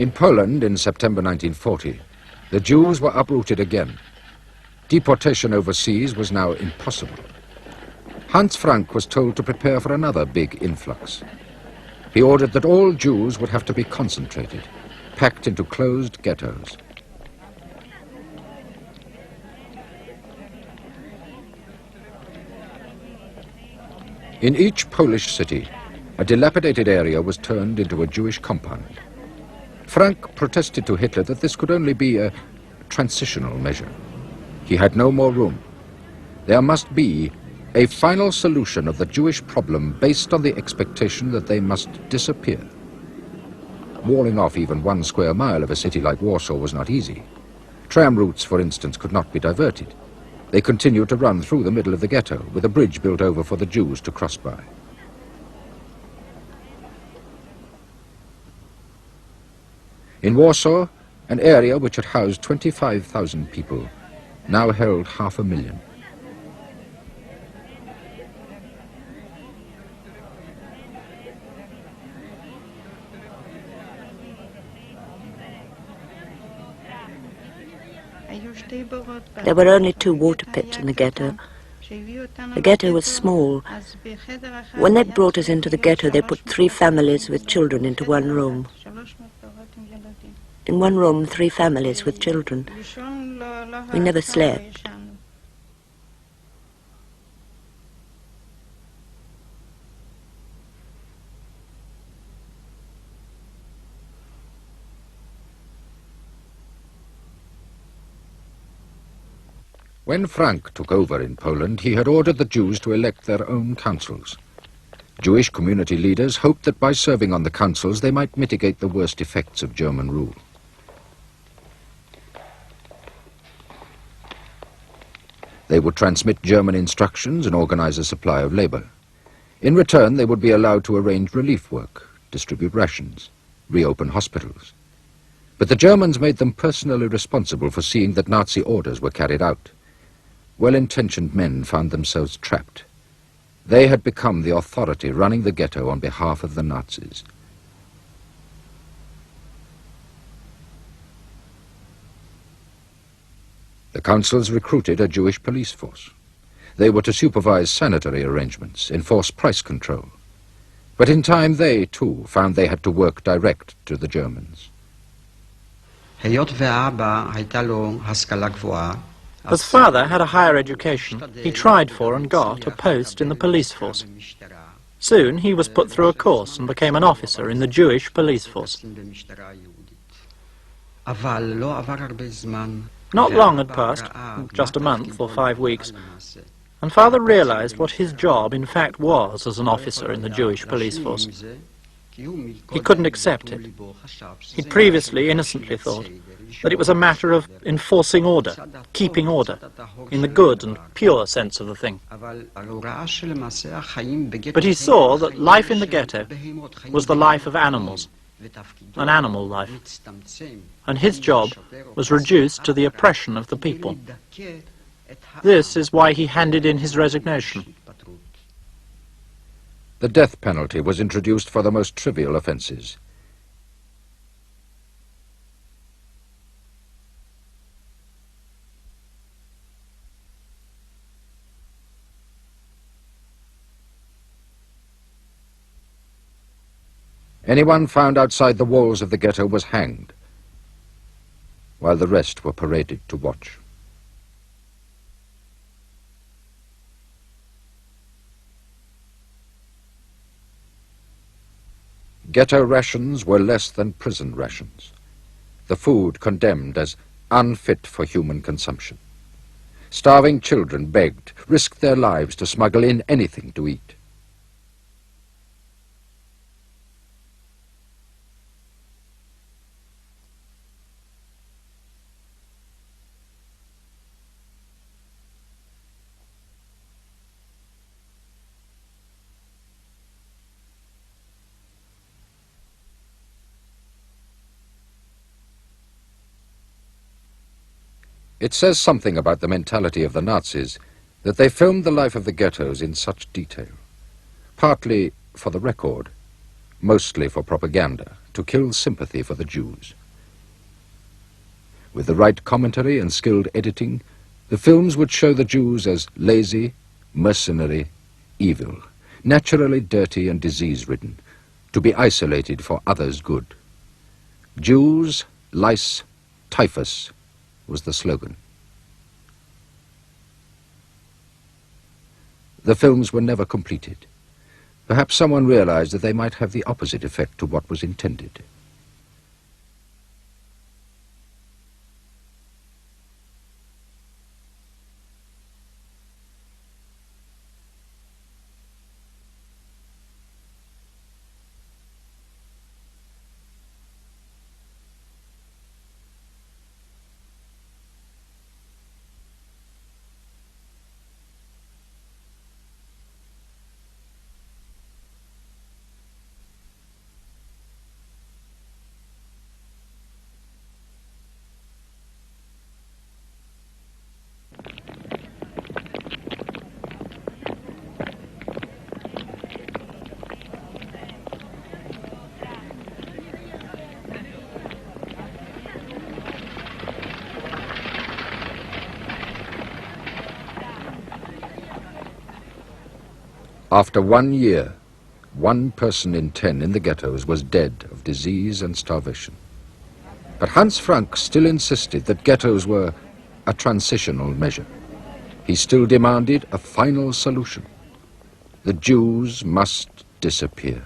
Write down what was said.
In Poland in September 1940, the Jews were uprooted again. Deportation overseas was now impossible. Hans Frank was told to prepare for another big influx. He ordered that all Jews would have to be concentrated, packed into closed ghettos. In each Polish city, a dilapidated area was turned into a Jewish compound. Frank protested to Hitler that this could only be a transitional measure. He had no more room. There must be a final solution of the Jewish problem based on the expectation that they must disappear. Walling off even 1 square mile of a city like Warsaw was not easy. Tram routes, for instance, could not be diverted. They continued to run through the middle of the ghetto, with a bridge built over for the Jews to cross by. In Warsaw, an area which had housed 25,000 people now held 500,000. There were only 2 water pits in the ghetto. The ghetto was small. When they brought us into the ghetto, they put 3 families with children into one room. In one room, 3 families with children. We never slept. When Frank took over in Poland, he had ordered the Jews to elect their own councils. Jewish community leaders hoped that by serving on the councils they might mitigate the worst effects of German rule. They would transmit German instructions and organize a supply of labor. In return, they would be allowed to arrange relief work, distribute rations, reopen hospitals. But the Germans made them personally responsible for seeing that Nazi orders were carried out. Well-intentioned men found themselves trapped. They had become the authority running the ghetto on behalf of the Nazis. The councils recruited a Jewish police force. They were to supervise sanitary arrangements, enforce price control. But in time they, too, found they had to work direct to the Germans. As father had a higher education, he tried for and got a post in the police force. Soon he was put through a course and became an officer in the Jewish police force. Not long had passed, just a month or 5 weeks, and father realized what his job in fact was as an officer in the Jewish police force. He couldn't accept it. He'd previously innocently thought that it was a matter of enforcing order, keeping order, in the good and pure sense of the thing. But he saw that life in the ghetto was the life of animals, an animal life, and his job was reduced to the oppression of the people. This is why he handed in his resignation. The death penalty was introduced for the most trivial offenses. Anyone found outside the walls of the ghetto was hanged, while the rest were paraded to watch. Ghetto rations were less than prison rations. The food condemned as unfit for human consumption. Starving children begged, risked their lives to smuggle in anything to eat. It says something about the mentality of the Nazis that they filmed the life of the ghettos in such detail, partly for the record, mostly for propaganda, to kill sympathy for the Jews. With the right commentary and skilled editing, the films would show the Jews as lazy, mercenary, evil, naturally dirty and disease-ridden, to be isolated for others' good. Jews, lice, typhus was the slogan. The films were never completed. Perhaps someone realized that they might have the opposite effect to what was intended. After 1 year, 1 person in 10 in the ghettos was dead of disease and starvation. But Hans Frank still insisted that ghettos were a transitional measure. He still demanded a final solution. The Jews must disappear.